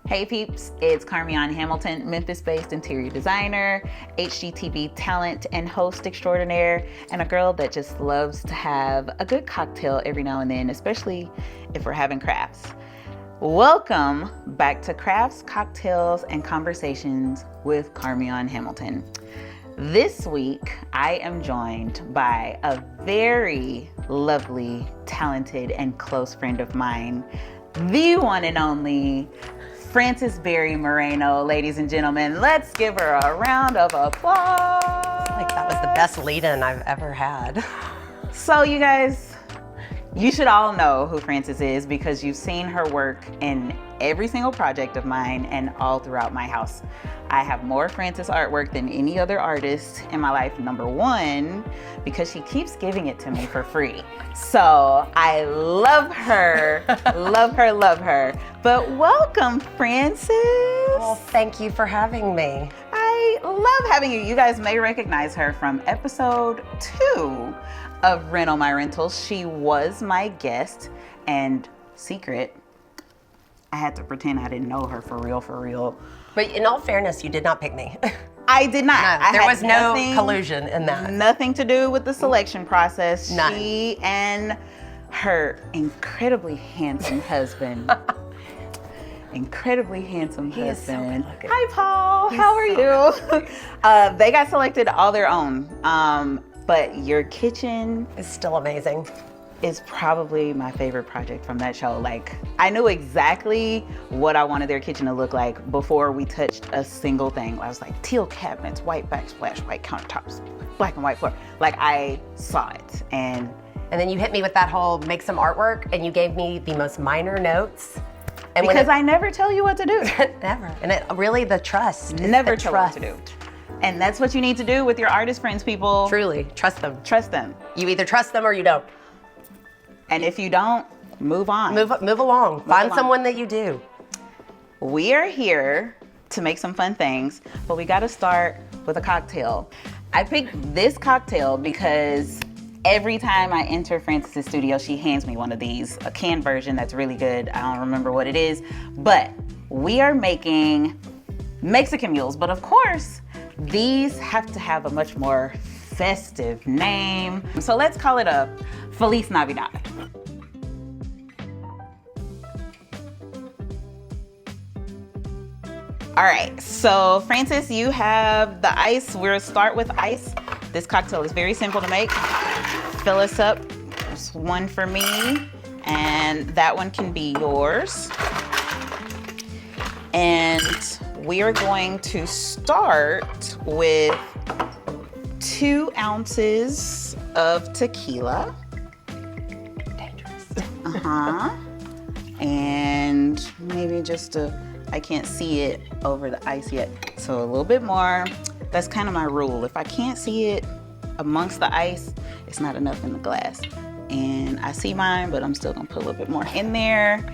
Hey peeps, it's Carmeon Hamilton, Memphis-based interior designer, HGTV talent and host extraordinaire, and a girl that just loves to have a good cocktail every now and then, especially if we're having crafts. Welcome back to Crafts, Cocktails, and Conversations with Carmeon Hamilton. This week, I am joined by a very lovely, talented, and close friend of mine, the one and only Frances Berry Moreno. Ladies and gentlemen, let's give her a round of applause. Like that was the best lead-in I've ever had. So you guys, you should all know who Frances is because you've seen her work in every single project of mine and all throughout my house. I have more Frances artwork than any other artist in my life, number one, because she keeps giving it to me for free. So I love her, love her, love her. But welcome, Frances. Well, thank you for having me. I love having you. You guys may recognize her from episode 2 of Reno, My Rentals. She was my guest, and secret, I had to pretend I didn't know her for real. But in all fairness, you did not pick me. I did not. No, there was no collusion in that. Nothing to do with the selection process. None. She and her incredibly handsome husband. Incredibly handsome He is so husband. good looking. Hi, Paul. He's How are so you? They got selected all their own. But your kitchen It's still amazing. is probably my favorite project from that show. Like, I knew exactly what I wanted their kitchen to look like before we touched a single thing. I was like, teal cabinets, white backsplash, white countertops, black and white floor. Like, I saw it. And then you hit me with that whole make some artwork, and you gave me the most minor notes. And because I never tell you what to do. never. And it really the trust. Never tell what to do. And that's what you need to do with your artist friends, people. Truly, trust them. Trust them. You either trust them or you don't. And if you don't, move on. Move along. Find along. someone that you do. We are here to make some fun things, but we gotta start with a cocktail. I picked this cocktail because every time I enter Frances' studio, she hands me one of these, a canned version that's really good. I don't remember what it is, but we are making Mexican mules. But of course, these have to have a much more festive name. So let's call it a Feliz Navidad. All right, so Frances, you have the ice. We'll start with ice. This cocktail is very simple to make. Fill us up. There's one for me, and that one can be yours. And we are going to start with 2 ounces of tequila. Dangerous. And maybe just I can't see it over the ice yet, so a little bit more. That's kind of my rule. If I can't see it amongst the ice, it's not enough in the glass. And I see mine, but I'm still gonna put a little bit more in there.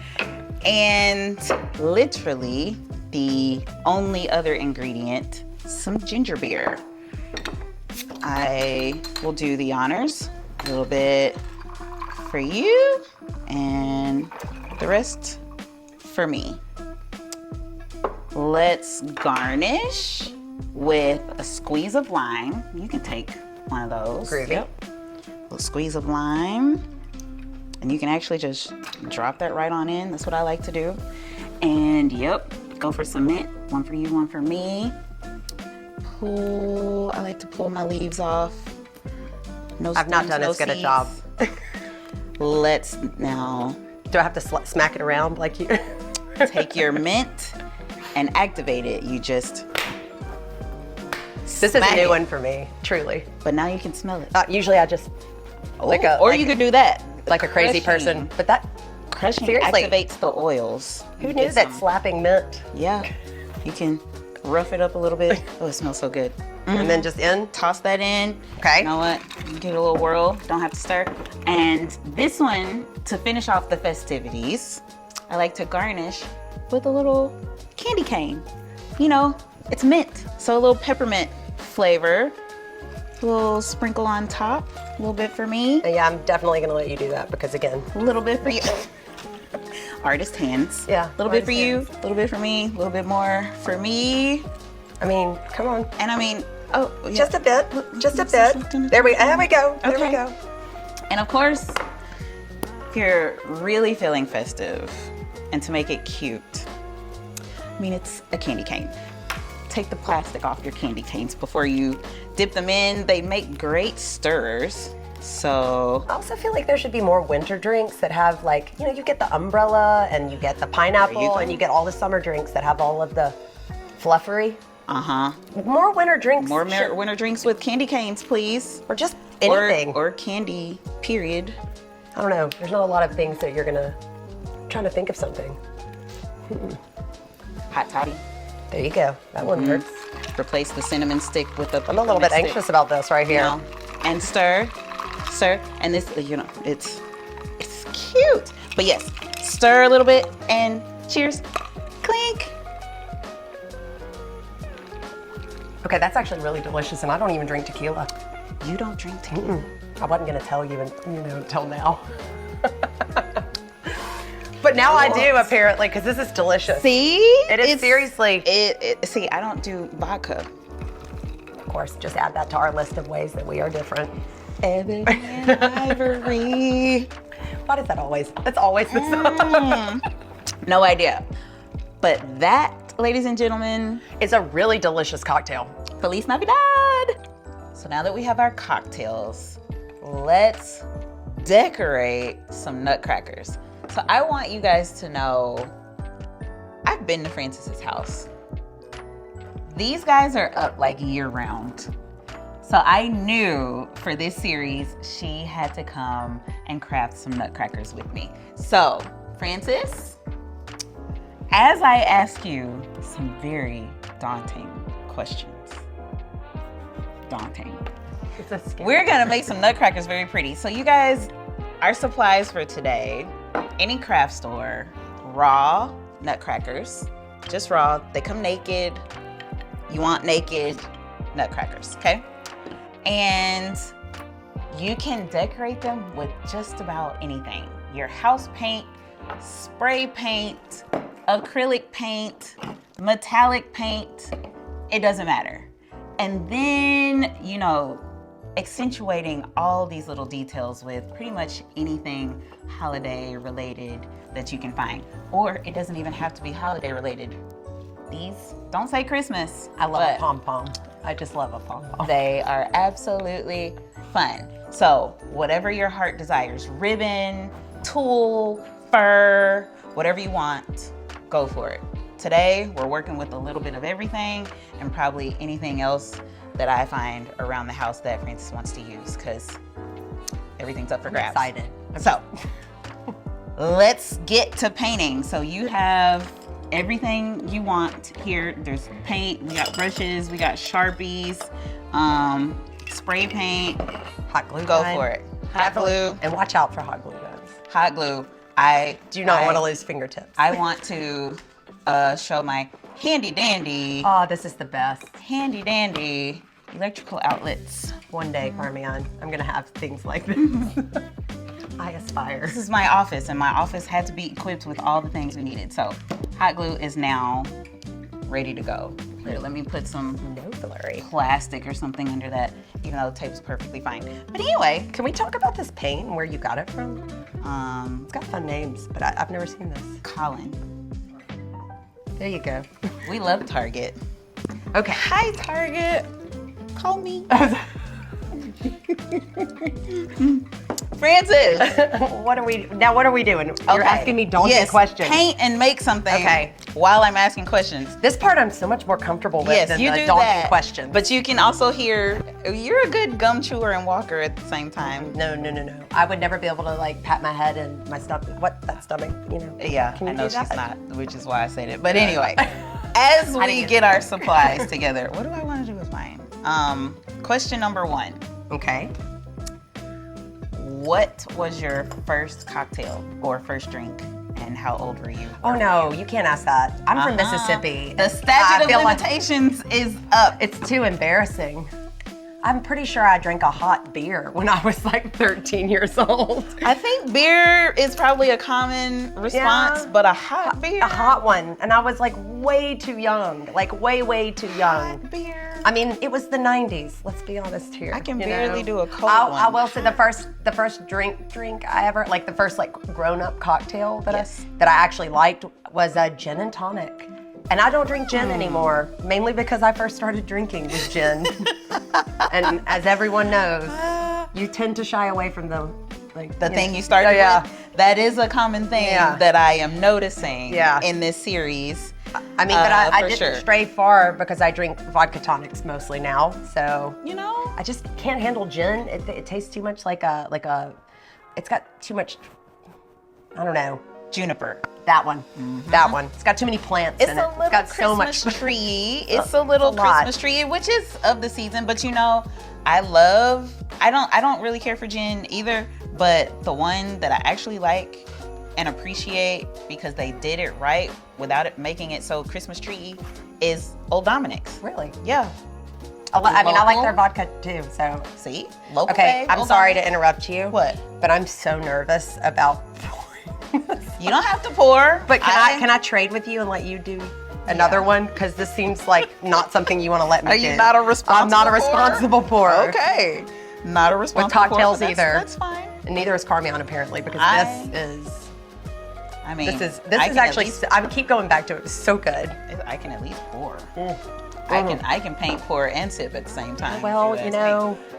And literally the only other ingredient, some ginger beer. I will do the honors. A little bit for you and the rest for me. Let's garnish with a squeeze of lime. You can take one of those. Groovy. Yep. A little squeeze of lime. And you can actually just drop that right on in. That's what I like to do. And yep, go for some mint. One for you, one for me. I like to pull my leaves off. No I've not spoons, done no as good a seeds. job. Let's now Do I have to smack it around like you? take your mint and activate it. You just This is a smack new it. one for me, truly. But now you can smell it. Usually I just Or you could do that. like a crazy Crushing. person. But that Crushing seriously, activates the oils. who You knew get that some- slapping mint Yeah, you can rough it up a little bit. Oh, it smells so good. and then just in? Toss that in. Okay. You know what? Give it a little whirl. Don't have to stir. And this one, to finish off the festivities, I like to garnish with a little candy cane. You know, it's mint, so a little peppermint flavor. A little sprinkle on top, a little bit for me, Yeah, I'm definitely gonna let you do that because again, a little bit for you. artist hands. Yeah, A little bit for artist you, hands. a little bit for me, a little bit more for me. I mean, come on. And I mean, oh, yeah. Just a bit. Just a bit. There we go. There we Okay. go. And of course, if you're really feeling festive and to make it cute, I mean, it's a candy cane. Take the plastic off your candy canes before you dip them in. They make great stirrers. So I also feel like there should be more winter drinks that have like, you know, you get the umbrella and you get the pineapple and you get all the summer drinks that have all of the fluffery. More winter drinks. more winter drinks with candy canes, please. Or just anything. Or candy, period. I don't know. There's not a lot of things that you're gonna, I'm trying to think of something. Hot toddy. There you go. That one works. Replace the cinnamon stick with the I'm a little bit stick, anxious about this right you here. know, and stir, and this, you know, it's cute. But yes, stir a little bit and cheers, clink. Okay, that's actually really delicious, and I don't even drink tequila. You don't drink tequila. I wasn't gonna tell you, until now. But now I do, apparently, because this is delicious. See? It is seriously. See, I don't do vodka. Of course, just add that to our list of ways that we are different. Ebony and ivory. Why does that always? That's always the same. No idea. But that, ladies and gentlemen, It's a really delicious cocktail. Feliz Navidad. So now that we have our cocktails, let's decorate some nutcrackers. So I want you guys to know, I've been to Frances's house. These guys are up like year round. So I knew for this series, she had to come and craft some nutcrackers with me. So, Frances, as I ask you some very daunting questions, It's a scary. we're gonna make some nutcrackers very pretty. So you guys, our supplies for today, any craft store, raw nutcrackers, just raw. They come naked. You want naked nutcrackers, okay? And you can decorate them with just about anything. Your house paint, spray paint, acrylic paint, metallic paint, it doesn't matter. And then, you know, accentuating all these little details with pretty much anything holiday related that you can find. Or it doesn't even have to be holiday related. These don't say Christmas. I love but a pom-pom. I just love a pom-pom. they are absolutely fun. So whatever your heart desires, ribbon, tulle, fur, whatever you want, go for it. Today, we're working with a little bit of everything and probably anything else that I find around the house that Frances wants to use, because everything's up for grabs. Excited. So let's get to painting. So you have everything you want here. There's paint, we got brushes, we got Sharpies, spray paint. Hot glue Go gun. for it. Hot glue. And watch out for hot glue guns. Hot glue. Do not want to lose fingertips. I want to show my handy dandy handy dandy electrical outlets. One day, Carmeon, I'm going to have things like this. I aspire. This is my office, and my office had to be equipped with all the things we needed. So hot glue is now ready to go. Here, let me put some No blurry. plastic or something under that, even though the tape's perfectly fine. But anyway, Can we talk about this paint and where you got it from? It's got fun names, but I've never seen this. Colin, There you go. we love Target. Okay. Hi, Target. Call me. Frances. What are we doing? You're Okay. asking me daunting Yes, questions. paint and make something Okay. while I'm asking questions. This part I'm so much more comfortable with Yes, than you the do daunting that. questions. But you can also hear, you're a good gum chewer and walker at the same time. No. I would never be able to like pat my head and my stomach. What? That stomach, you know? Yeah, Can I you know do she's that? not, which is why I said it. But anyway, as we didn't get our supplies together, what do I want to do with mine? Question number 1. Okay. What was your first cocktail or first drink, and how old were you? Oh no, you can't ask that. I'm from Uh-huh. Mississippi. The I statute of feel like limitations is up. it's too embarrassing. I'm pretty sure I drank a hot beer when I was like 13 years old. I think beer is probably a common response, but a hot beer? A hot one. And I was like way too young, like way too young. Hot beer? I mean, it was the 90s. Let's be honest here. I can barely do a cold one. I will say the first drink I ever, like the first like grown-up cocktail that I actually liked was a gin and tonic. And I don't drink gin anymore, mainly because I first started drinking with gin. And as everyone knows, you tend to shy away from the thing you started with. That is a common thing that I am noticing in this series. I mean, but I didn't stray far because I drink vodka tonics mostly now. So I just can't handle gin. It tastes too much like a. It's got too much. I don't know. Juniper. That one. Mm-hmm. That one. It's got too many plants in it. It's got so much tree. It's a little Christmas tree, which is of the season. But I don't really care for gin either. But the one that I actually like and appreciate because they did it right without it making it so Christmas tree is Old Dominic's. Really? Yeah. I mean, I like their vodka too, so. See? Local Okay, fave, I'm sorry to interrupt you. What? But I'm so nervous about You don't have to pour. But can I trade with you and let you do another one? Because this seems like not something you want to let me do. Are you not a responsible I'm not a responsible pourer. Okay. Not a responsible with cocktails pourer, either. That's fine. And neither is Carmeon apparently, because this is actually. I keep going back to it. It's so good. I can at least pour. I can paint, pour, and sip at the same time. Well,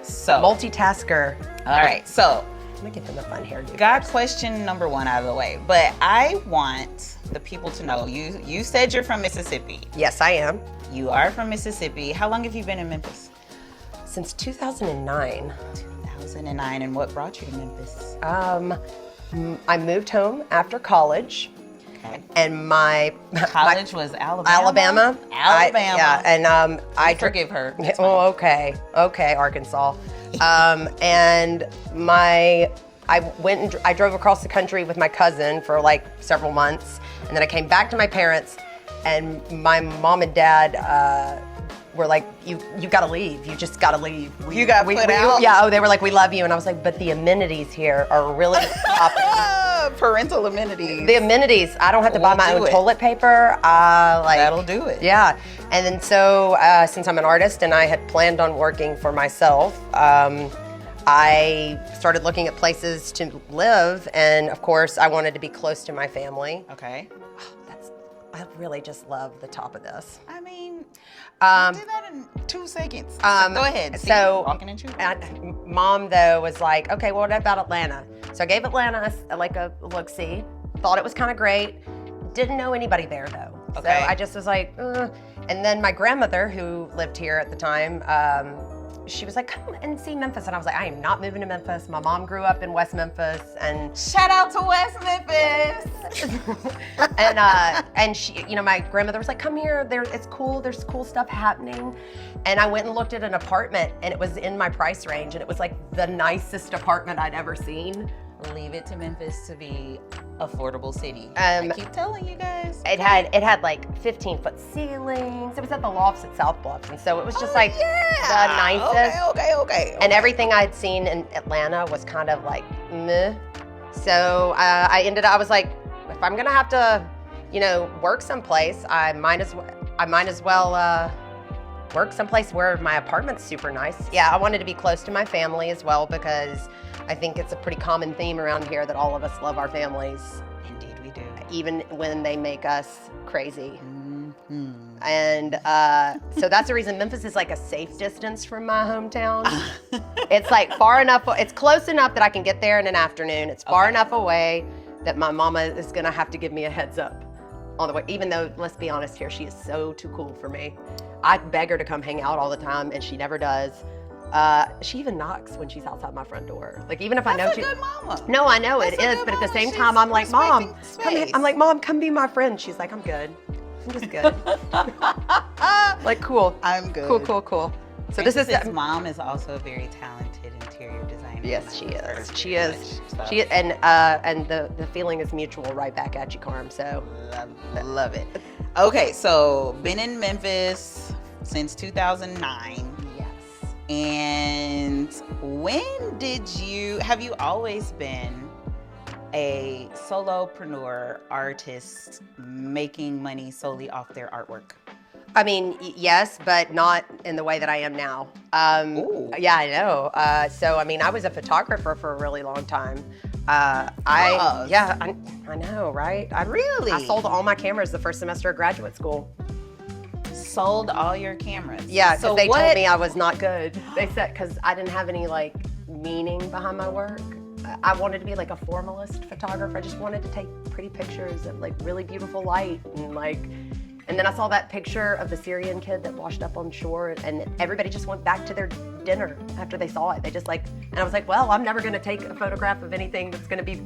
so multitasker. All right, so. Let me get them a fun hairdo. Got question number 1 out of the way, but I want the people to know, you said you're from Mississippi. Yes, I am. You are from Mississippi. How long have you been in Memphis? Since 2009. 2009, and what brought you to Memphis? I moved home after college. Okay. And my college was Alabama. Alabama. And I forgive her. Oh, okay, Arkansas. And I drove across the country with my cousin for like several months, and then I came back to my parents, and my mom and dad were like, you got to leave. You just got to leave. You got put out? Yeah. Oh, they were like, we love you, and I was like, but the amenities here are really popping. Parental amenities. The amenities. I don't have to buy my own toilet paper. That'll do it. Yeah. And then so since I'm an artist and I had planned on working for myself, I started looking at places to live, and of course I wanted to be close to my family. Okay. I really just love the top of this. I mean, you did that in 2 seconds. Go ahead. So, walking and chewing. Mom though was like, okay, well, what about Atlanta? So I gave Atlanta like a look-see. Thought it was kind of great. Didn't know anybody there though. Okay. So I just was like, And then my grandmother, who lived here at the time, she was like, come and see Memphis. And I was like, I am not moving to Memphis. My mom grew up in West Memphis. And shout out to West Memphis. and she, my grandmother was like, come here, it's cool, there's cool stuff happening. And I went and looked at an apartment, and it was in my price range, and it was like the nicest apartment I'd ever seen. Leave it to Memphis to be affordable city. I keep telling you guys. It had like 15-foot ceilings. It was at the Lofts at South Bluffs, and so it was just the nicest. Okay. And everything I'd seen in Atlanta was kind of like meh. So I was like, if I'm gonna have to, work someplace, I might as well work someplace where my apartment's super nice. Yeah, I wanted to be close to my family as well, because I think it's a pretty common theme around here that all of us love our families. Indeed we do. Even when they make us crazy. Mm-hmm. And so that's the reason Memphis is like a safe distance from my hometown. It's like far enough, it's close enough that I can get there in an afternoon. It's far enough away that my mama is gonna have to give me a heads up on the way, even though, let's be honest here, she is so too cool for me. I beg her to come hang out all the time, and she never does. She even knocks when she's outside my front door. Like, even if I know That's a good mama. No, I know it is, but at the same time, I'm like, Mom, come be my friend. She's like, I'm good. I'm just good. Like, cool. I'm good. Cool. So Frances' mom is also a very talented interior designer. Yes, she is. She is. And the feeling is mutual right back at you, Carm. So love it. Okay, so been in Memphis since 2009. Yes. And have you always been a solopreneur artist making money solely off their artwork? I mean, yes, but not in the way that I am now. Yeah, I know. So, I mean, I was a photographer for a really long time. I know, right? Really? I sold all my cameras the first semester of graduate school. Sold all your cameras? Yeah, because they told me I was not good. They said, because I didn't have any, like, meaning behind my work. I wanted to be, like, a formalist photographer. I just wanted to take pretty pictures of, like, really beautiful light and, like... And then I saw that picture of the Syrian kid that washed up on shore, and everybody just went back to their dinner after they saw it. They just like, and I was like, well, I'm never going to take a photograph of anything that's going to be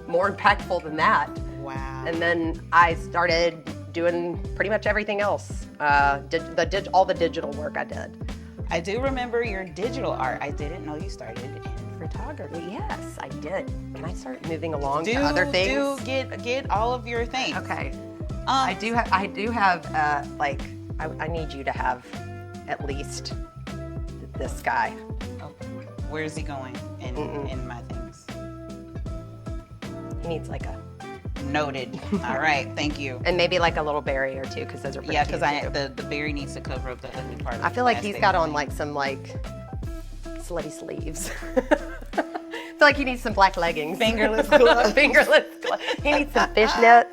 more impactful than that. Wow. And then I started doing pretty much everything else. All the digital work I did. I do remember your digital art. I didn't know you started in photography. Yes, I did. Can I start moving along to other things? Get all of your things. Okay. I do have, I need you to have at least this guy. Oh, where's he going in my things? He needs like a... Noted. All right, thank you. And maybe like a little berry or two, because those are pretty cute. Yeah, because the berry needs to cover up the ugly part of the I feel like he's got on like some like slutty sleeves. I feel like he needs some black leggings. Fingerless gloves. Fingerless gloves. He needs some fishnets.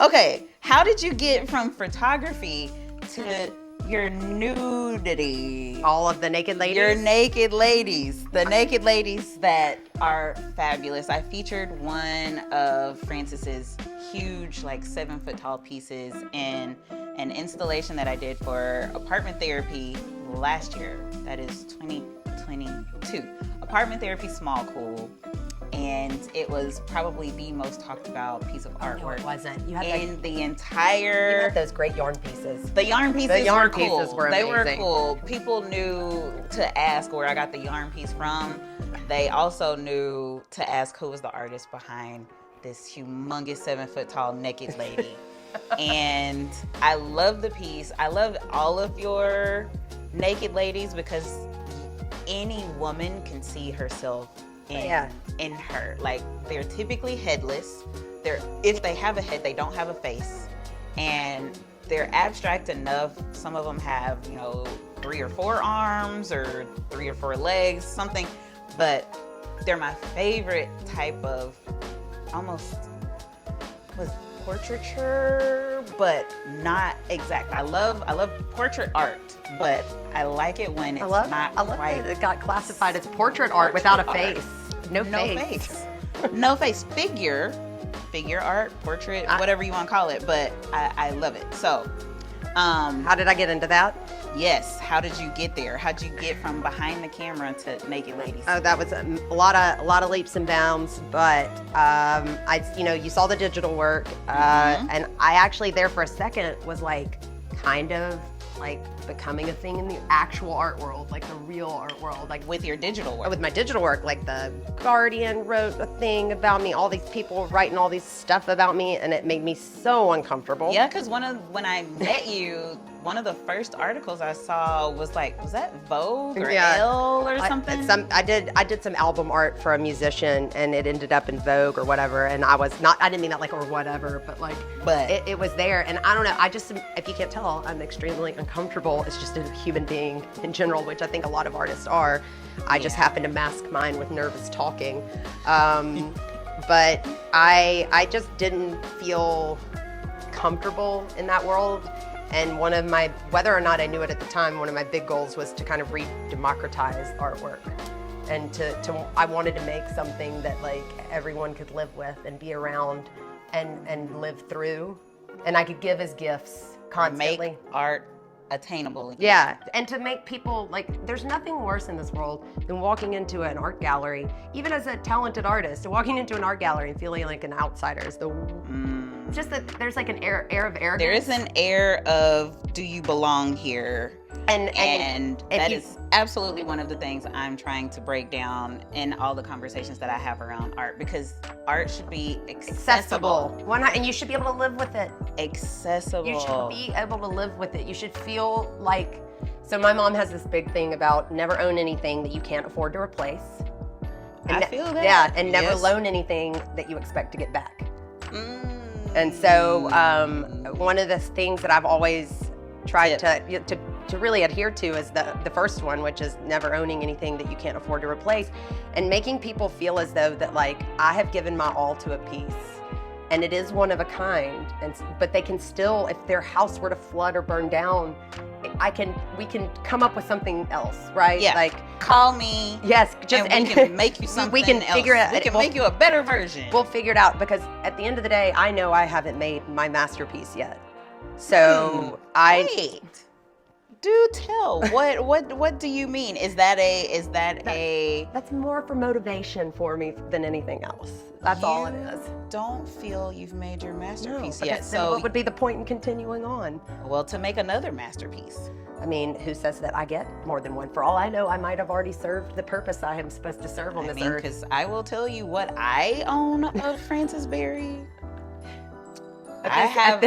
Okay, how did you get from photography to your nudity? All of the naked ladies? Your naked ladies. The naked ladies that are fabulous. I featured one of Frances's huge, like 7-foot tall pieces in an installation that I did for apartment therapy last year. That is 2022. Apartment therapy small cool. And it was probably the most talked about piece of artwork. No, it wasn't. You had the entire... You had those great yarn pieces. The yarn pieces were cool. Were amazing. They were cool. People knew to ask where I got the yarn piece from. They also knew to ask who was the artist behind this humongous 7-foot tall naked lady. And I love the piece. I love all of your naked ladies because any woman can see herself in her. Like, they're typically headless. If they have a head, they don't have a face. And they're abstract enough. Some of them have, 3 or 4 arms or 3 or 4 legs, something. But they're my favorite type of almost portraiture, but not exact. I love portrait art, but I like it when it's not quite. It got classified as portrait art without a face. No face. No face. Figure art, portrait, whatever you want to call it, but I love it. So, how did I get into that? Yes. How did you get there? How'd you get from behind the camera to naked ladies? Oh, that was a lot of leaps and bounds. But you saw the digital work, and I actually there for a second was like kind of like becoming a thing in the actual art world, like the real art world, like with your digital work. With my digital work, like the Guardian wrote a thing about me. All these people writing all these stuff about me, and it made me so uncomfortable. Yeah, because when I met you, one of the first articles I saw was that Vogue or Elle or something? I did some album art for a musician, and it ended up in Vogue or whatever. And I didn't mean that like or whatever, but it was there. And I don't know. If you can't tell, I'm extremely uncomfortable. It's just a human being in general, which I think a lot of artists are. I just happen to mask mine with nervous talking. But I just didn't feel comfortable in that world. And one of my, whether or not I knew it at the time, one of my big goals was to kind of re-democratize artwork. And I wanted to make something that like everyone could live with and be around and live through. And I could give as gifts constantly. Make art attainable. Yeah, and to make people, like, there's nothing worse in this world than walking into an art gallery, even as a talented artist, walking into an art gallery and feeling like an outsider is just that there's like an air of arrogance. There is an air of, do you belong here? And that is absolutely one of the things I'm trying to break down in all the conversations that I have around art, because art should be accessible. Why not? And you should be able to live with it. Accessible. You should be able to live with it. You should feel like So my mom has this big thing about never own anything that you can't afford to replace. I feel that. Yeah, and never Yes. loan anything that you expect to get back. And so one of the things that I've always tried to really adhere to is the first one, which is never owning anything that you can't afford to replace, and making people feel as though that like I have given my all to a piece and it is one of a kind, but they can still, if their house were to flood or burn down, we can come up with something else, right? Yeah. Like call me. yes, And we can make you something we can else. figure it. We can make you a better version. We'll figure it out, because at the end of the day, I know I haven't made my masterpiece yet. So Wait. Do tell. What do you mean? Is that a that's more for motivation for me than anything else. That's all it is. Don't feel you've made your masterpiece No, yet. because then So what would be the point in continuing on? well, to make another masterpiece. I mean, who says that I get more than one? For all I know, I might have already served the purpose I am supposed to serve on this earth. Because I will tell you what I own of Frances Berry. I have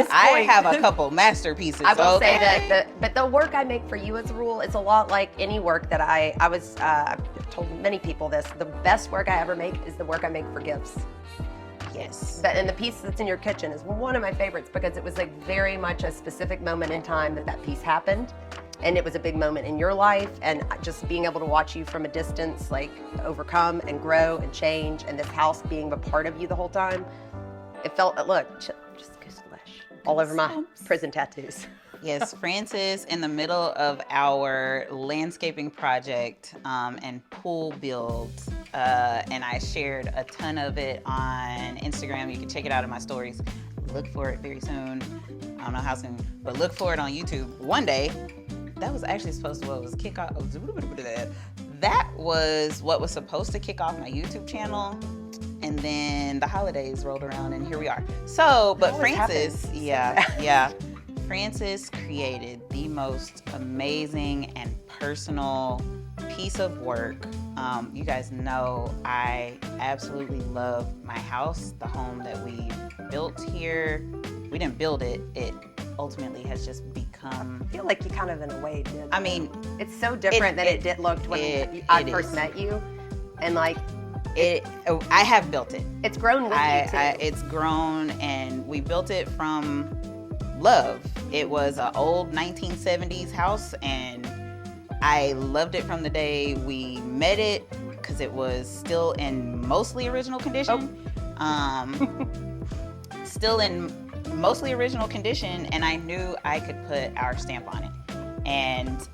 a couple masterpieces. I will say that, but the work I make for you, as a rule, it's a lot like any work that I've told many people this. The best work I ever make is the work I make for gifts. Yes. And the piece that's in your kitchen is one of my favorites, because it was like very much a specific moment in time that piece happened. And it was a big moment in your life, and just being able to watch you from a distance, like overcome and grow and change, and this house being a part of you the whole time. It felt, look, just goose flesh all over my prison tattoos. Yes, Frances, in the middle of our landscaping project and pool build, and I shared a ton of it on Instagram. You can check it out in my stories. Look for it very soon. I don't know how soon, but look for it on YouTube one day. That was actually supposed to kick off. That was what was supposed to kick off my YouTube channel. And then the holidays rolled around, and here we are. So, but Frances, Frances created the most amazing and personal piece of work. You guys know I absolutely love my house, the home that we built here. We didn't build it. It ultimately has just become. I feel like you kind of, in a way, did. I mean, it's so different than it did looked when I first met you, and like. I have built it. It's grown with you too. It's grown, and we built it from love. It was an old 1970s house, and I loved it from the day we met it, because it was still in mostly original condition. Still in mostly original condition, and I knew I could put our stamp on it. And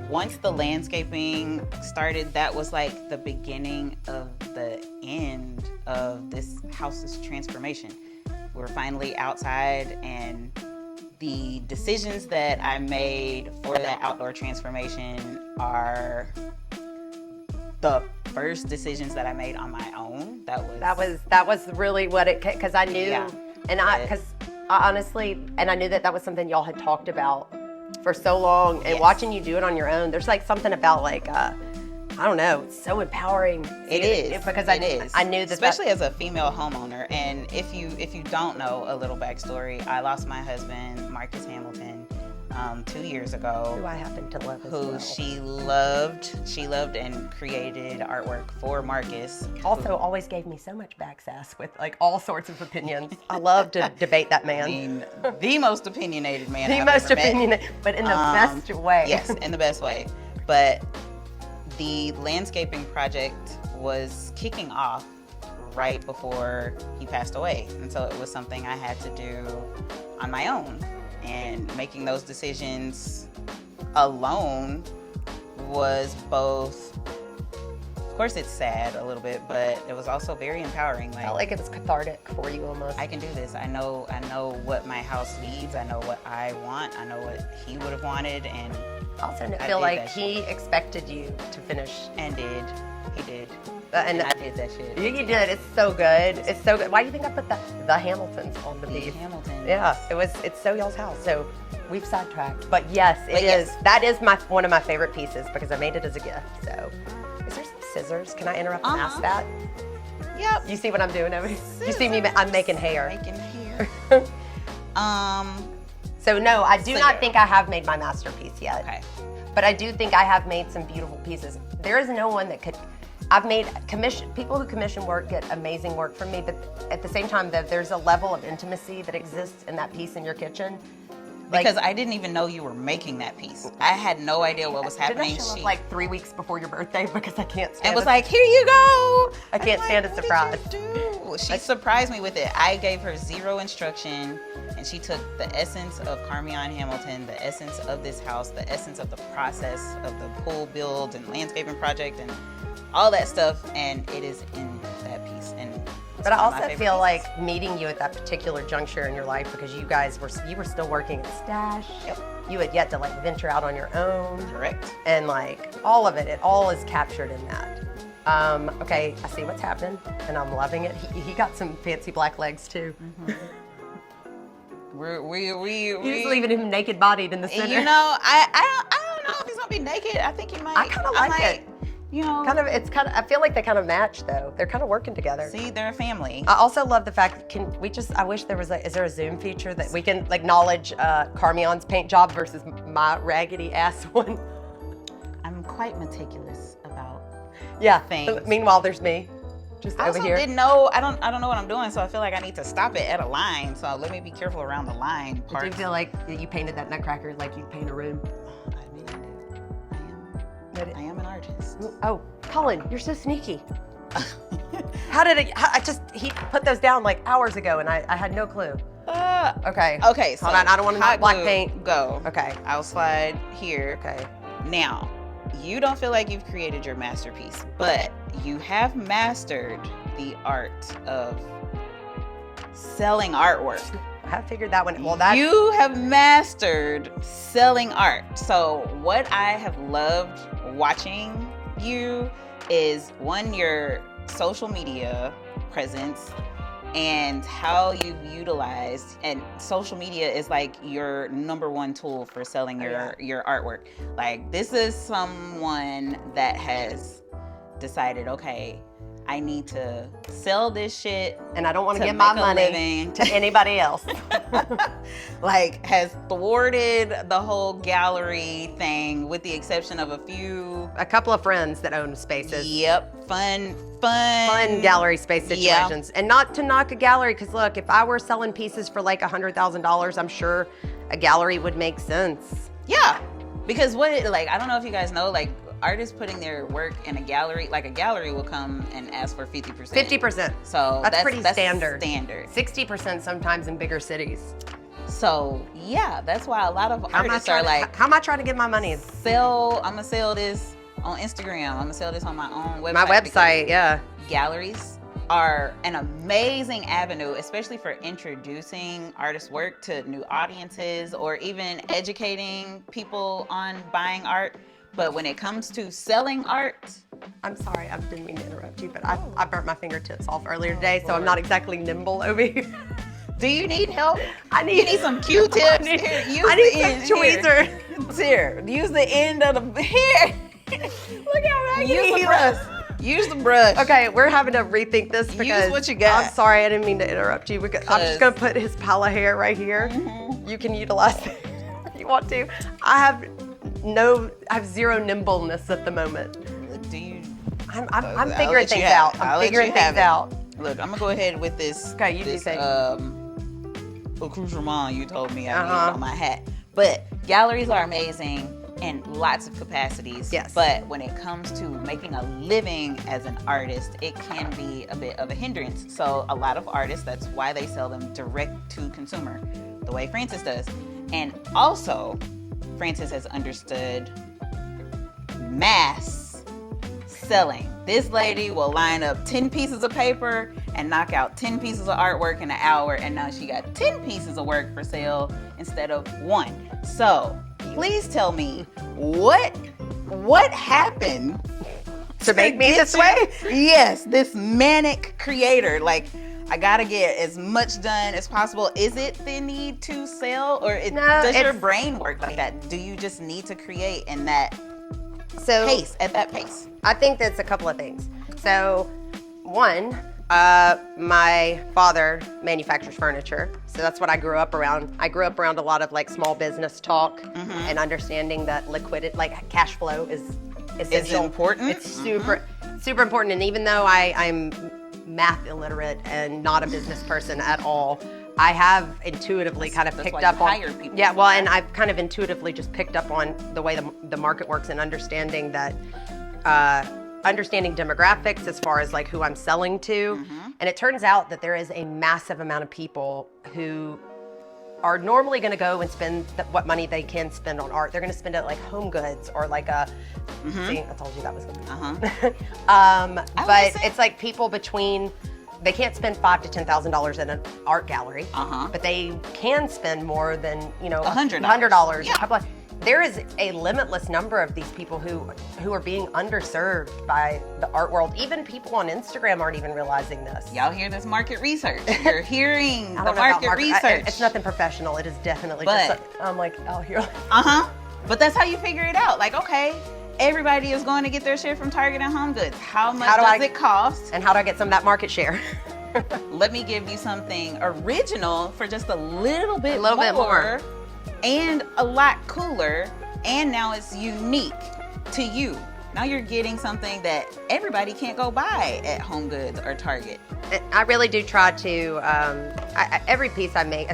once the landscaping started, that was like the beginning of the end of this house's transformation. We're finally outside, and the decisions that I made for that outdoor transformation are the first decisions that I made on my own. That was really what it, because I knew, and I honestly, and I knew that was something y'all had talked about for so long, and watching you do it on your own, there's like something about like I don't know, it's so empowering. It is, because I knew that, especially as a female homeowner. And if you don't know a little backstory, I lost my husband, Marcus Hamilton, 2 years ago. Who I happen to love as well. Who she loved and created artwork for Marcus. Also, always gave me so much backsass with like all sorts of opinions. I love to debate that man. I mean, the most opinionated man. The most opinionated, but in the best way. Yes, in the best way. But the landscaping project was kicking off right before he passed away, and so it was something I had to do on my own. And making those decisions alone was both, of course it's sad a little bit, but it was also very empowering. I felt like it was cathartic for you almost. I can do this. I know what my house needs. I know what I want. I know what he would have wanted, and I also feel like he expected you to finish. And did. He did. And I did that shit. You did. It's so good. It's so good. Why do you think I put the Hamiltons on the beef? Hamiltons. Yeah, it's so y'all's house. So we've sidetracked, but yes, it is. That is one of my favorite pieces, because I made it as a gift. So, is there some scissors? Can I interrupt and ask that? Yep. You see what I'm doing over here? You see me? I'm making hair. Making hair. So no, I do not think I have made my masterpiece yet. Okay. But I do think I have made some beautiful pieces. There is no one that could. I've made people who commission work get amazing work from me, but at the same time, there's a level of intimacy that exists in that piece in your kitchen. Because I didn't even know you were making that piece. I had no idea what was happening. Didn't I show up like 3 weeks before your birthday because I can't stand it? And was like, here you go. I can't stand a surprise. She surprised me with it. I gave her zero instruction, and she took the essence of Carmeon Hamilton, the essence of this house, the essence of the process of the pool build and landscaping project and all that stuff, and it is in that piece. But I also feel like meeting you at that particular juncture in your life, because you were still working at Stash. Yep. You had yet to like venture out on your own. Correct. And like all of it all is captured in that. Okay, I see what's happening, and I'm loving it. He got some fancy black legs too. Mm-hmm. You're just leaving him naked bodied in the center. You know, I don't know if he's gonna be naked. I think he might. I kind of like it. You know, I feel like they kind of match though. They're kind of working together. See, they're a family. I also love the fact, I wish there was is there a Zoom feature that we can like acknowledge Carmeon's paint job versus my raggedy ass one? I'm quite meticulous about things. Meanwhile, there's me. Just I over also here. didn't know, I don't know what I'm doing, so I feel like I need to stop it at a line. So let me be careful around the line part. Do you feel like you painted that Nutcracker like you paint a room? I mean, I am an artist. Oh, Colin, you're so sneaky. He put those down like hours ago and I had no clue. Okay. Okay, so hold on, I don't want to black paint. Go. Okay. I'll slide here. Okay. Now, you don't feel like you've created your masterpiece, but you have mastered the art of selling artwork. I figured that one. You have mastered selling art. So what I have loved watching you is, one, your social media presence and how you've utilized, and social media is like your number one tool for selling your artwork. Like, this is someone that has decided, okay, I need to sell this shit, and I don't want to give my money to anybody else. Like, has thwarted the whole gallery thing, with the exception of a couple of friends that own spaces. Yep, fun gallery space situations. And not to knock a gallery, because look, if I were selling pieces for like $100,000, I'm sure a gallery would make sense. Yeah, because I don't know if you guys know, like, artists putting their work in a gallery, like a gallery will come and ask for 50%. 50%. So that's pretty standard. 60% sometimes in bigger cities. So yeah, that's why a lot of artists are like, how am I trying to get my money? I'm gonna sell this on Instagram. I'm gonna sell this on my own website. My website, yeah. Galleries are an amazing avenue, especially for introducing artists' work to new audiences, or even educating people on buying art. But when it comes to selling art, I'm sorry, I didn't mean to interrupt you, but I burnt my fingertips off earlier today, so I'm not exactly nimble over here. Do you need help? You need some Q-tips. I need some tweezers. Here, use the end of the hair. Look how raggedy he was. Use the brush. Okay, we're having to rethink this because use what you got. I'm sorry, I didn't mean to interrupt you. I'm just gonna put his pile of hair right here. Mm-hmm. You can utilize it if you want to. I have zero nimbleness at the moment. Do you? I'm figuring things out. I'm figuring things out. Look, I'm gonna go ahead with this. Okay, you do things. Accoutrement you told me I need on my hat. But galleries are amazing in lots of capacities. Yes. But when it comes to making a living as an artist, it can be a bit of a hindrance. So a lot of artists, that's why they sell them direct to consumer, the way Frances does. And also, Frances has understood mass selling. This lady will line up 10 pieces of paper and knock out 10 pieces of artwork in an hour, and now she got 10 pieces of work for sale instead of one. So please tell me what happened to make me this way? Yes, this manic creator. Like, I gotta get as much done as possible. Is it the need to sell, or does your brain work like that? Do you just need to create in that pace, at that pace? I think that's a couple of things. So, one, My father manufactures furniture, so that's what I grew up around. I grew up around a lot of like small business talk and understanding that liquidity, like cash flow, is essential. It's important. It's super important. And even though I'm math illiterate and not a business person at all, I have intuitively kind of picked up on. People. Yeah, well, and I've kind of intuitively just picked up on the way the market works and understanding that. Understanding demographics as far as like who I'm selling to. And it turns out that there is a massive amount of people who are normally going to go and spend what money they can spend on art. They're going to spend it like home goods or like a, see, I told you that was going to be. But it's like people between, they can't spend $5,000 to $10,000 in an art gallery, but they can spend more than, $100. Yeah. There is a limitless number of these people who are being underserved by the art world. Even people on Instagram aren't even realizing this. Y'all hear this market research. You're hearing the I don't know about market research. It's nothing professional. It is definitely just, I'm like, out here. But that's how you figure it out. Like, okay, everybody is going to get their shit from Target and Home Goods. How much does it cost? And how do I get some of that market share? Let me give you something original for just a little bit more. And a lot cooler, and now it's unique to you. Now you're getting something that everybody can't go buy at Home Goods or Target. I really do try to, every piece I make,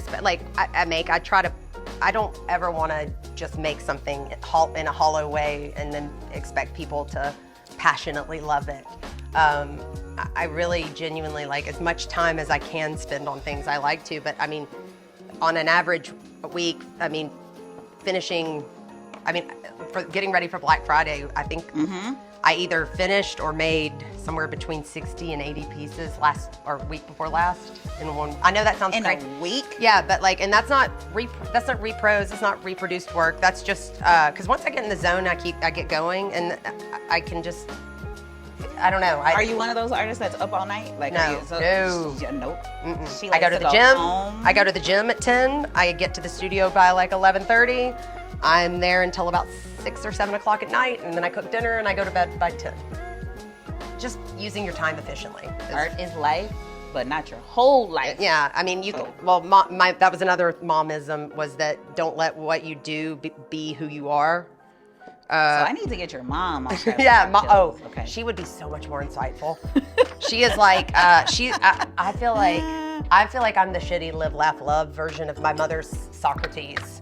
I don't ever want to just make something in a hollow way and then expect people to passionately love it. I really genuinely like as much time as I can spend on things I like to, but I mean, on an average week, for getting ready for Black Friday, I think I either finished or made somewhere between 60 and 80 pieces week before last in one. I know that sounds crazy. In a week? Yeah, but like, and that's not repros, it's not reproduced work. That's just, because once I get in the zone, I get going and I can just, I don't know. Are you one of those artists that's up all night? Like, no. Nope. I go to the gym. I go to the gym at 10. I get to the studio by like 11:30. I'm there until about 6 or 7 o'clock at night, and then I cook dinner and I go to bed by 10. Just using your time efficiently. Art is life, but not your whole life. Yeah, I mean, that was another momism, was that don't let what you do be who you are. So I need to get your mom on that. Yeah, okay. She would be so much more insightful. She is like, I feel like I'm the shitty live, laugh, love version of my mother's Socrates.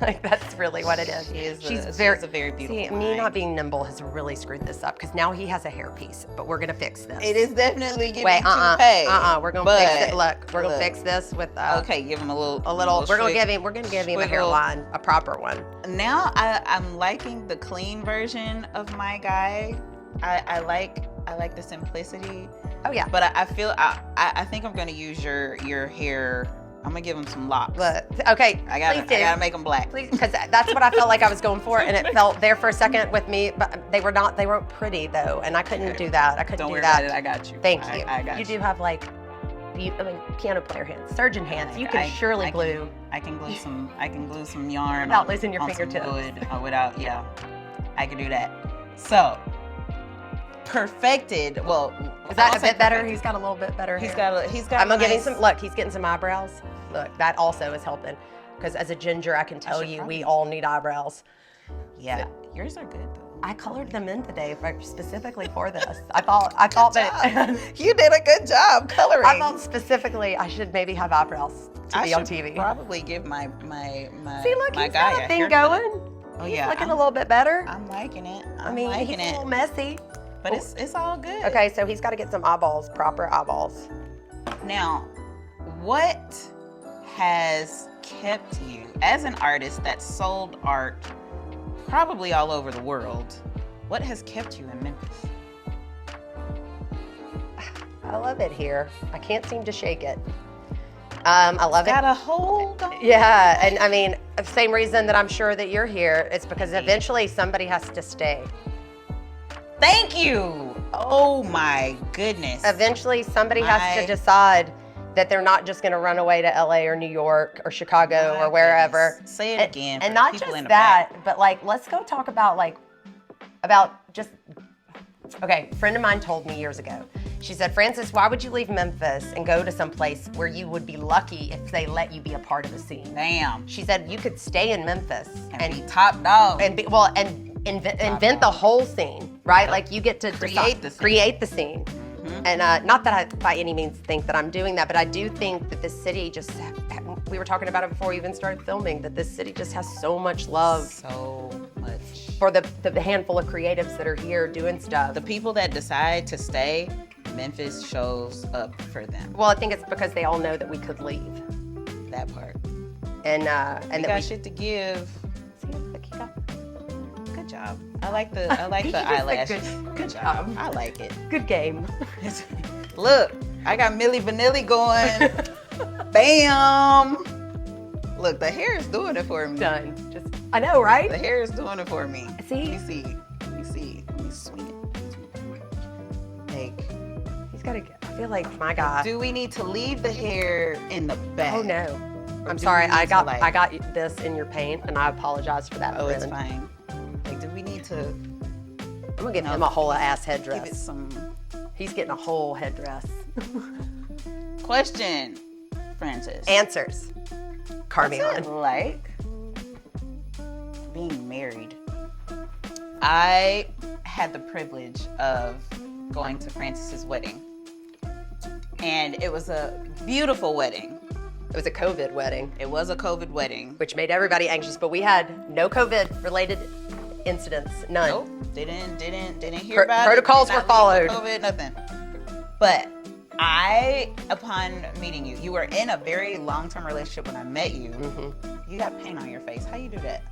Like, that's really what it is. She's a very beautiful mind. Me not being nimble has really screwed this up, because now he has a hairpiece, but we're gonna fix this. It is definitely giving toupee. We're gonna fix it. Look, we're gonna fix this with. Okay, give him a little. We're gonna give him a hairline, a proper one. Now I'm liking the clean version of my guy. I like the simplicity. Oh yeah. But I think I'm gonna use your hair. I'm gonna give him some locks. Okay, I gotta make them black. Please, because that's what I felt like I was going for, and it felt there for a second with me, but they weren't pretty though, and I couldn't do that. I couldn't Don't do worry that. about it. I got you. Thank you. I got you. You do have like, piano player hands, surgeon hands. You can surely glue. I can glue some yarn without losing your fingertips. Yeah, I can do that. So. Perfected. Well, is that a bit better? He's got a little bit better. He's got. I'm gonna give him some. Look, he's getting some eyebrows. Look, that also is helping. Because as a ginger, I can tell you, we all need eyebrows. Yeah, yours are good though. I colored them in today specifically for this. I thought that you did a good job coloring. I thought specifically I should maybe have eyebrows to be on TV. Probably give my See, look, my he's guy got a thing going. Oh he's yeah, looking a little bit better. I'm liking it. He's a little messy. But it's all good. Okay, so he's got to get some eyeballs, proper eyeballs. Now, what has kept you as an artist that sold art probably all over the world? What has kept you in Memphis? I love it here. I can't seem to shake it. I love it. Got a hold on. Yeah, and I mean, the same reason that I'm sure that you're here, it's because eventually somebody has to stay. Thank you. Oh my goodness. Eventually somebody has to decide that they're not just going to run away to LA or New York or Chicago or wherever. Say it again. And not just that, but like, let's go talk about a friend of mine told me years ago. She said, Frances, why would you leave Memphis and go to some place where you would be lucky if they let you be a part of the scene? Damn. She said, you could stay in Memphis and be top dog. And invent the whole scene, right? Like you get to create the scene. Mm-hmm. And not that I by any means think that I'm doing that, but I do think that this city just, we were talking about it before we even started filming, that this city just has so much love. So much. For the handful of creatives that are here doing stuff. The people that decide to stay, Memphis shows up for them. Well, I think it's because they all know that we could leave. That part. And we that got shit to give. Good job. I like the eyelashes. Good job. I like it. Good game. Look, I got Milli Vanilli going. Bam. Look, the hair is doing it for me. Done. I know, right? The hair is doing it for me. See? You see. Let me swing it. Like, he's got to get, I feel like, my God. Do we need to leave the hair in the back? Oh, no. I'm sorry. I got this in your paint, and I apologize for that. Oh, it's fine. Like, do we need to? I'm gonna give him a whole ass headdress. Give it some. He's getting a whole headdress. Question, Frances. Answers. Carmeon. What's it like being married? I had the privilege of going to Frances's wedding, and it was a beautiful wedding. It was a COVID wedding. It was a COVID wedding. Which made everybody anxious, but we had no COVID-related incidents, none. Nope, didn't hear about Protocols it. were followed. COVID, nothing. But upon meeting you, you were in a very long-term relationship when I met you. Mm-hmm. You got paint on your face. How you do that?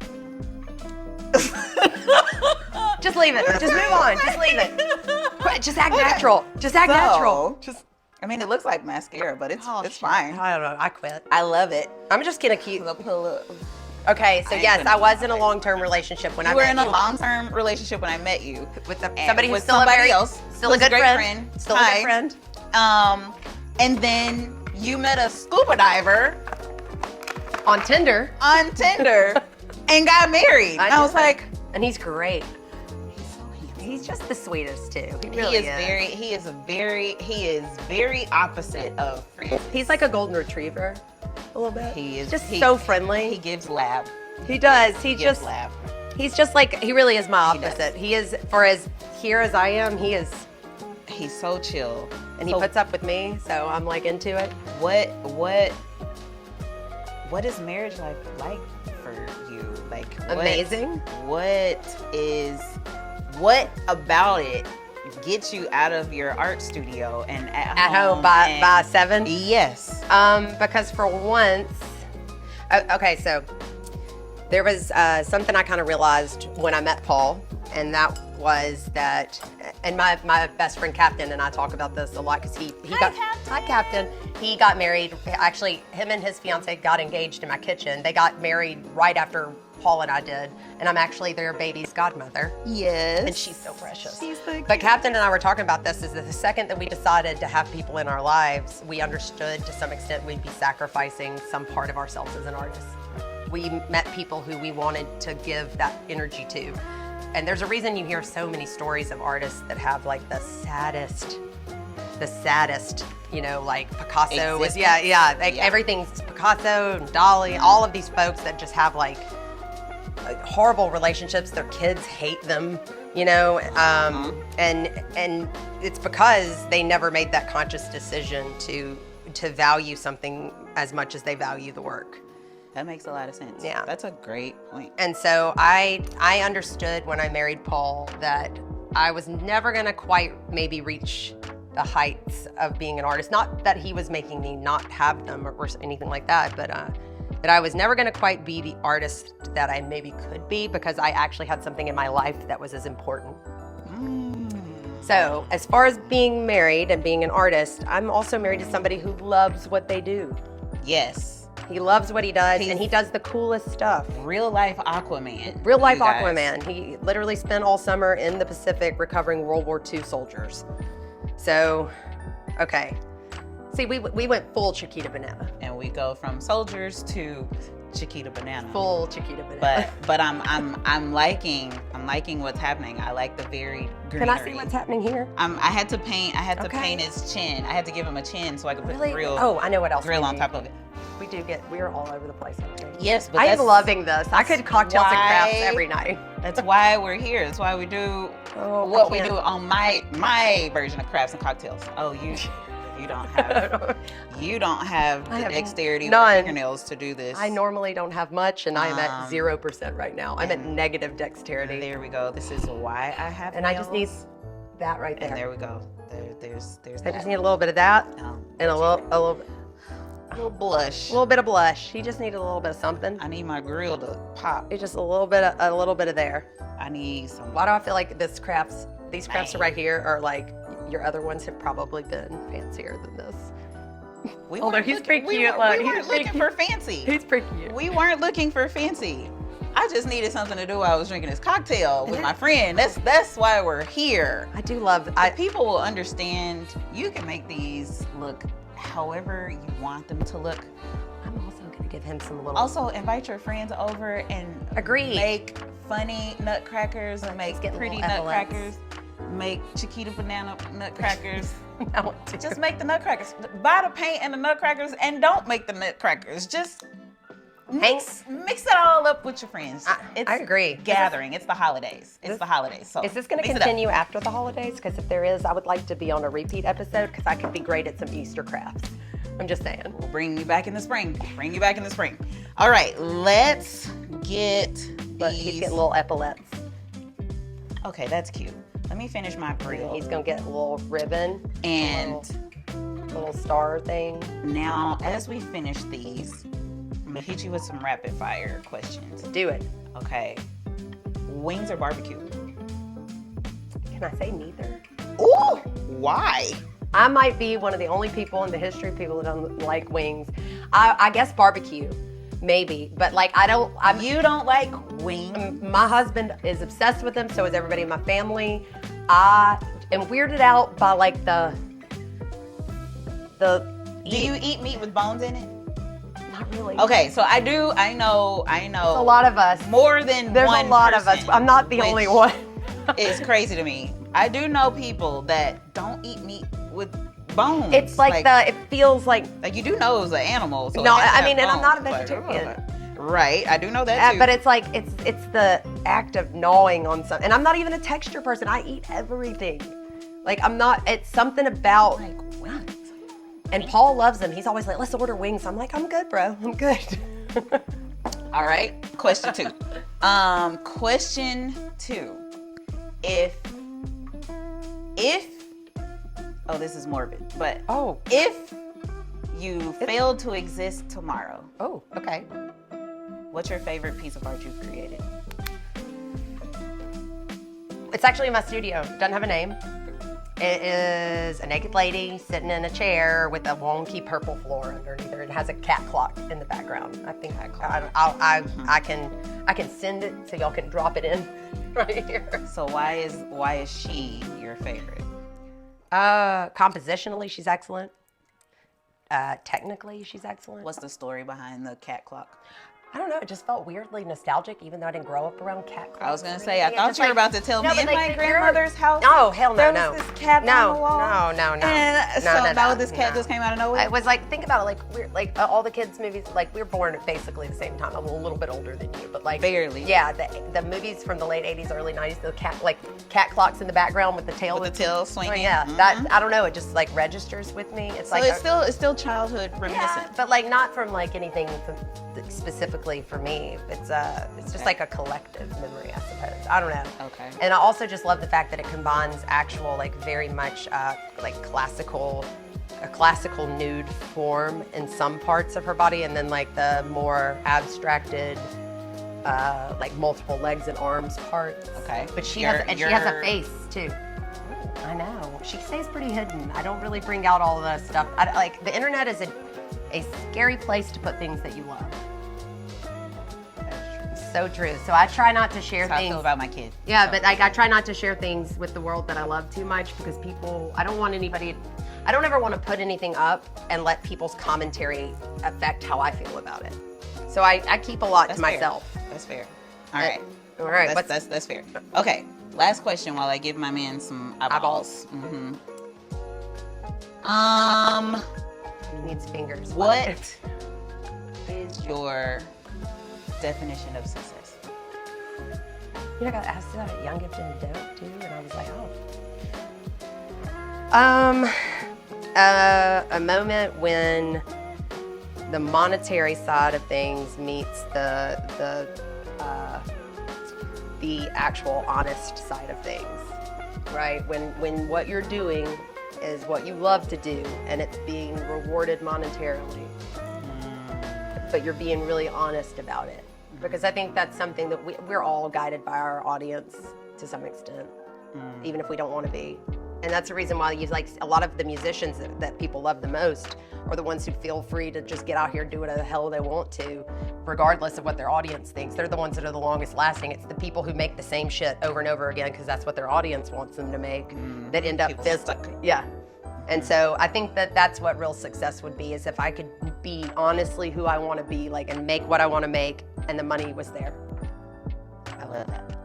Just leave it. Just move on. Just leave it. Just act natural. Just act natural. I mean, it looks like mascara, but it's fine. I don't know. I quit. I love it. I'm just gonna keep. Okay, so yes, I was in a long-term relationship when I met you. You were in a long-term relationship when I met you. With somebody who's still somebody else. Still a good friend. Still a good friend. And then you met a scuba diver. On Tinder. And got married. I was like. And he's great. He's so handsome. He's just the sweetest too. He really is. He is very opposite of Frances. He's like a golden retriever. A little bit. He is just so friendly. He gives lab. He does. He's just like, he really is my opposite. He is, for as here as I am, he's so chill. And he puts up with me, so I'm like into it. What is marriage like for you? Like amazing. What about it gets you out of your art studio and at home by 7? Yes. Because for once, okay, so there was something I kind of realized when I met Paul, and that was that, and my best friend Captain and I talk about this a lot because Hi Captain. He got married. Actually, him and his fiance got engaged in my kitchen. They got married right after Paul and I did, and I'm actually their baby's godmother. Yes. And she's so precious. She's so cute. But Captain and I were talking about this, is that the second that we decided to have people in our lives, we understood to some extent we'd be sacrificing some part of ourselves as an artist. We met people who we wanted to give that energy to. And there's a reason you hear so many stories of artists that have like the saddest, like Picasso was, everything's Picasso and Dali, all of these folks that just have like horrible relationships. Their kids hate them, and it's because they never made that conscious decision to value something as much as they value the work. That makes a lot of sense. Yeah. That's a great point. And so I understood when I married Paul that I was never gonna quite maybe reach the heights of being an artist. Not that he was making me not have them or anything like that, but that I was never gonna quite be the artist that I maybe could be, because I actually had something in my life that was as important. So as far as being married and being an artist, I'm also married to somebody who loves what they do. Yes. He loves what he does, and he does the coolest stuff. Real life Aquaman. Real life Aquaman. He literally spent all summer in the Pacific recovering World War II soldiers. So, okay. See, we went full Chiquita Banana. And we go from soldiers to Chiquita banana. Full Chiquita banana. But I'm liking what's happening. I like the varied greenery. Can I see what's happening here? I had to paint his chin. I had to give him a chin so I could put the grill. Oh, I know what else. Grill on top of it. We're all over the place. Yes, but I am loving this. I could cocktails and crafts every night. That's why we're here. That's why we do what we do on my version of crafts and cocktails. Oh, you don't have the dexterity with fingernails to do this. I normally don't have much, and I am at 0% right now. I'm at negative dexterity. There we go. This is why I have and nails. I just need that right there. And there we go. There's I just need a little bit of that and a little blush. A little bit of blush. He just needed a little bit of something. I need my grill to pop. It's just a little bit of there. I need some. Why do I feel like these crafts are right here are like your other ones have probably been fancier than this? He's pretty cute. We weren't looking for fancy. He's pretty cute. We weren't looking for fancy. I just needed something to do while I was drinking this cocktail with my friend. That's why we're here. I do love. People will understand. You can make these look however you want them to look. I'm also gonna give him some little. Also, invite your friends over and make funny nutcrackers and make pretty nutcrackers. Make Chiquita banana nutcrackers. Just make the nutcrackers. Buy the paint and the nutcrackers, and don't make the nutcrackers. Just mix it all up with your friends. I agree. Gathering. It's the holidays. So is this going to continue after the holidays? Because if there is, I would like to be on a repeat episode because I could be great at some Easter crafts. I'm just saying. We'll bring you back in the spring. All right, let's get these. He's getting little epaulets. Okay, that's cute. Let me finish my grill. He's going to get a little ribbon. And little star thing. Now, as we finish these, I'm going to hit you with some rapid fire questions. Do it. Okay. Wings or barbecue? Can I say neither? Ooh! Why? I might be one of the only people in the history of people that don't like wings. I guess barbecue, maybe, but like You don't like wings? My husband is obsessed with them, so is everybody in my family. I am weirded out by like the. Do you eat meat with bones in it? Not really. Okay, so I know. It's a lot of us. More than There's one a lot of us. I'm not the only one. It's crazy to me. I do know people that don't eat meat with bones. It's like it feels like you do know it was an animal. So no, I mean, and I'm not a vegetarian. Right, I do know that too. But it's like it's the act of gnawing on something, and I'm not even a texture person. I eat everything. Like I'm not. It's something about wings. And Paul loves them. He's always like, "Let's order wings." I'm like, "I'm good, bro. I'm good." All right. Question 2. Question 2. If this is morbid, but if you failed to exist tomorrow. Oh, okay. What's your favorite piece of art you've created? It's actually in my studio. Doesn't have a name. It is a naked lady sitting in a chair with a wonky purple floor underneath her. It has a cat clock in the background. I think I can send it so y'all can drop it in right here. So why is she your favorite? Compositionally, she's excellent. Technically, she's excellent. What's the story behind the cat clock? I don't know. It just felt weirdly nostalgic, even though I didn't grow up around cat clocks. I was gonna say, I thought you were about to tell me in my grandmother's house. Oh hell no, there no. was this cat on the wall. No. And this cat just came out of nowhere. It was like, think about it, like we're like all the kids' movies. Like we were born at basically the same time. I'm a little bit older than you, but like barely. Yeah, the movies from the late '80s, early '90s, the cat clocks in the background with the tail. With the tail swinging. Oh, yeah, that I don't know. It just like registers with me. It's so like it's still childhood reminiscent. Yeah, but like not from like anything specifically for me. It's just like a collective memory, I suppose. I don't know. Okay. And I also just love the fact that it combines actual, like very much like a classical nude form in some parts of her body, and then like the more abstracted, like multiple legs and arms parts. Okay. But she has a face too. I know. She stays pretty hidden. I don't really bring out all of the stuff. Like the internet is a scary place to put things that you love. So true. So I try not to share That's things. how I feel about my kid. Yeah, but like I try not to share things with the world that I love too much because I don't ever want to put anything up and let people's commentary affect how I feel about it. So I keep a lot That's to myself. Fair. That's fair. All right. All right. That's fair. Okay. Last question while I give my man some eyeballs. He needs fingers. What is your definition of success? You know, I got asked that at Young, Gifted, and Dope too, and I was like, a moment when the monetary side of things meets the actual honest side of things, right? When what you're doing is what you love to do and it's being rewarded monetarily, but you're being really honest about it. Because I think that's something that we're all guided by our audience to some extent, even if we don't want to be. And that's the reason why you like a lot of the musicians that people love the most are the ones who feel free to just get out here and do whatever the hell they want to, regardless of what their audience thinks. They're the ones that are the longest lasting. It's the people who make the same shit over and over again because that's what their audience wants them to make that end up stuck. Yeah. And so I think that that's what real success would be, is if I could be honestly who I want to be, like, and make what I want to make, and the money was there. I love that.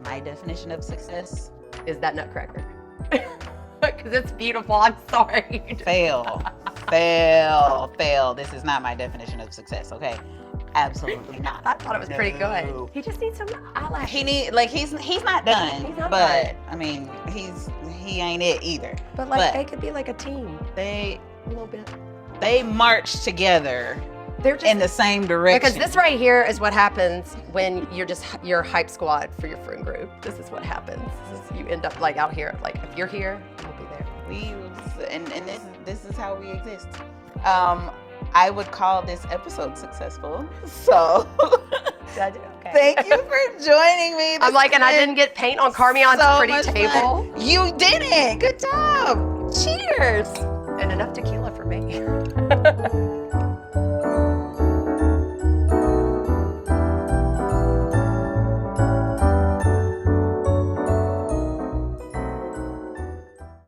My definition of success is that Nutcracker. Because it's beautiful. I'm sorry. Fail. This is not my definition of success. Okay, absolutely not. I thought it was pretty good. He just needs some eyelashes. He's not done. He's not but done. I mean, he ain't it either. But like they could be like a team. A little bit. They march together. They're just in the same direction. Because this right here is what happens when you're hype squad for your friend group. This is what happens. You end up like out here. Like if you're here, we'll be there. And this is how we exist. I would call this episode successful. So okay. Thank you for joining me. I'm like, and I didn't get paint on Carmeon's pretty table. Fun. You didn't. Good job. Cheers. And enough tequila for me.